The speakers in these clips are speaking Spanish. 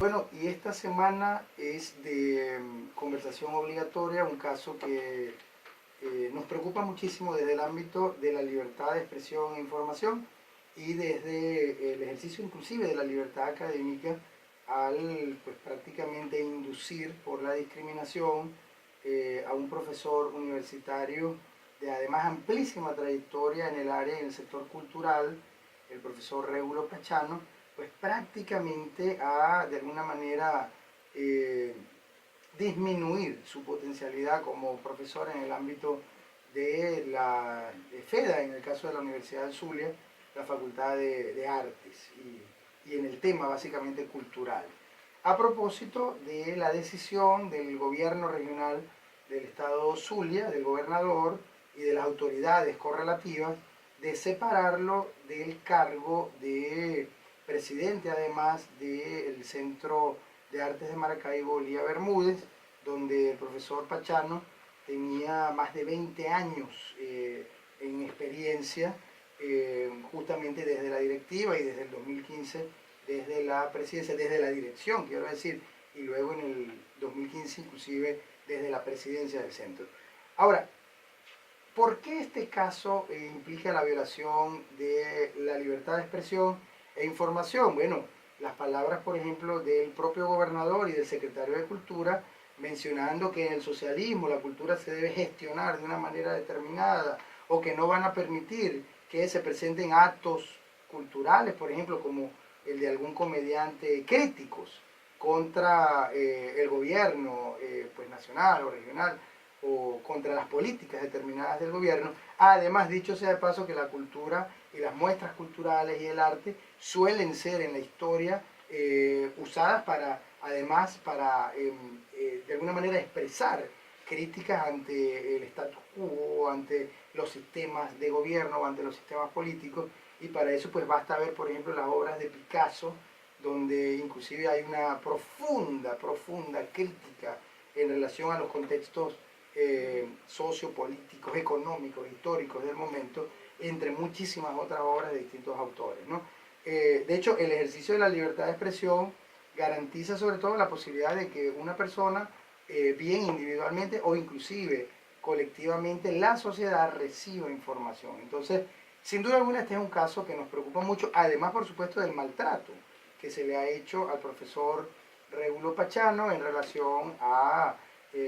Bueno, y esta semana es de conversación obligatoria, un caso que nos preocupa muchísimo desde el ámbito de la libertad de expresión e información y desde el ejercicio inclusive de la libertad académica al pues, prácticamente inducir por la discriminación a un profesor universitario de además amplísima trayectoria en el área, en el sector cultural, el profesor Régulo Pachano, pues prácticamente a de alguna manera disminuir su potencialidad como profesor en el ámbito de la FEDA, en el caso de la Universidad del Zulia, la Facultad de Artes, y en el tema básicamente cultural. A propósito de la decisión del gobierno regional del estado Zulia, del gobernador y de las autoridades correlativas, de separarlo del cargo de presidente además del Centro de Artes de Maracaibo, Lía Bermúdez, donde el profesor Pachano tenía más de 20 años en experiencia, justamente desde la directiva y desde el 2015 desde la presidencia, desde la dirección, quiero decir, y luego en el 2015 inclusive desde la presidencia del centro. Ahora, ¿por qué este caso implica la violación de la libertad de expresión e información? Bueno, las palabras, por ejemplo, del propio gobernador y del secretario de Cultura, mencionando que en el socialismo la cultura se debe gestionar de una manera determinada, o que no van a permitir que se presenten actos culturales, por ejemplo, como el de algún comediante, críticos contra el gobierno pues nacional o regional, o contra las políticas determinadas del gobierno. Además, dicho sea de paso, que la cultura y las muestras culturales y el arte suelen ser en la historia usadas para, además, para de alguna manera expresar críticas ante el status quo, ante los sistemas de gobierno o ante los sistemas políticos, y para eso pues basta ver, por ejemplo, las obras de Picasso, donde inclusive hay una profunda crítica en relación a los contextos sociopolíticos, económicos, históricos del momento, entre muchísimas otras obras de distintos autores, ¿no? De hecho, el ejercicio de la libertad de expresión garantiza sobre todo la posibilidad de que una persona, bien individualmente o inclusive colectivamente, la sociedad reciba información. Entonces, sin duda alguna, este es un caso que nos preocupa mucho, además, por supuesto, del maltrato que se le ha hecho al profesor Régulo Pachano en relación a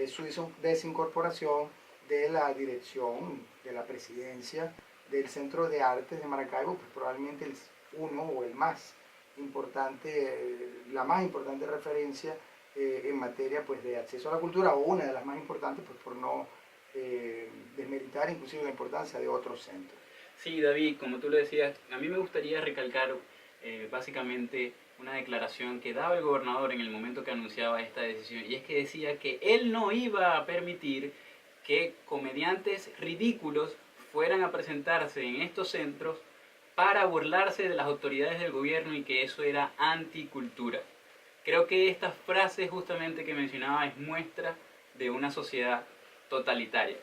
su desincorporación de la dirección de la presidencia del Centro de Artes de Maracaibo, pues probablemente el uno o el más importante, la más importante referencia en materia pues, de acceso a la cultura, o una de las más importantes, pues por no desmeritar inclusive la importancia de otros centros. Sí, David, como tú lo decías, a mí me gustaría recalcar básicamente una declaración que daba el gobernador en el momento que anunciaba esta decisión, y es que decía que él no iba a permitir que comediantes ridículos fueran a presentarse en estos centros para burlarse de las autoridades del gobierno, y que eso era anticultura. Creo que esta frase justamente que mencionaba es muestra de una sociedad totalitaria.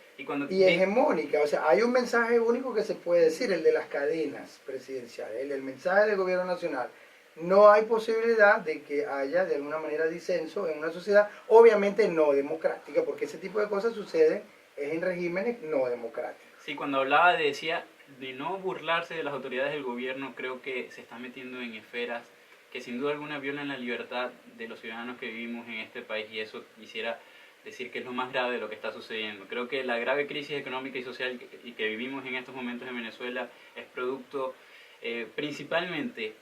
Y hegemónica, o sea, hay un mensaje único que se puede decir, el de las cadenas presidenciales, el del mensaje del gobierno nacional. No hay posibilidad de que haya de alguna manera disenso en una sociedad, obviamente no democrática, porque ese tipo de cosas suceden en regímenes no democráticos. Sí, cuando hablaba decía de no burlarse de las autoridades del gobierno, creo que se está metiendo en esferas que sin duda alguna violan la libertad de los ciudadanos que vivimos en este país, y eso quisiera decir que es lo más grave de lo que está sucediendo. Creo que la grave crisis económica y social que vivimos en estos momentos en Venezuela es producto principalmente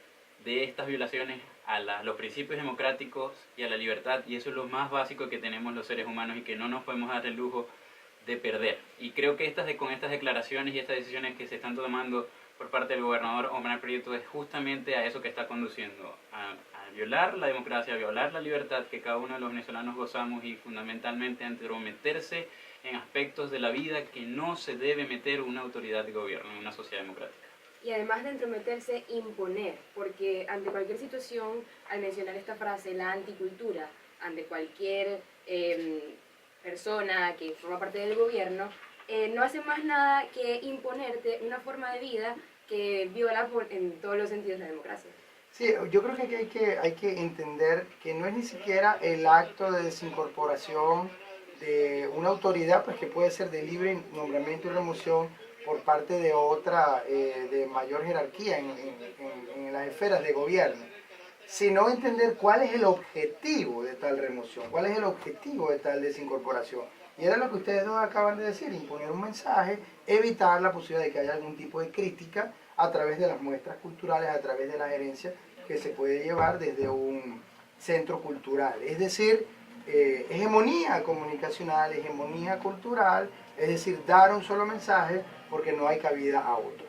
de estas violaciones a los principios democráticos y a la libertad, y eso es lo más básico que tenemos los seres humanos y que no nos podemos dar el lujo de perder. Y creo que con estas declaraciones y estas decisiones que se están tomando por parte del gobernador Omar Prieto es justamente a eso que está conduciendo, a violar la democracia, a violar la libertad que cada uno de los venezolanos gozamos, y fundamentalmente a entrometerse en aspectos de la vida que no se debe meter una autoridad de gobierno en una sociedad democrática. Y además de entrometerse, imponer, porque ante cualquier situación, al mencionar esta frase, la anticultura, ante cualquier persona que forma parte del gobierno, no hace más nada que imponerte una forma de vida que viola en todos los sentidos la democracia. Sí, yo creo que aquí hay que entender que no es ni siquiera el acto de desincorporación de una autoridad, pues que puede ser de libre nombramiento y remoción por parte de otra de mayor jerarquía en las esferas de gobierno, sino entender cuál es el objetivo de tal remoción, cuál es el objetivo de tal desincorporación. Y era lo que ustedes dos acaban de decir, imponer un mensaje, evitar la posibilidad de que haya algún tipo de crítica a través de las muestras culturales, a través de la gerencia que se puede llevar desde un centro cultural. Es decir, hegemonía comunicacional, hegemonía cultural, es decir, dar un solo mensaje porque no hay cabida a otro.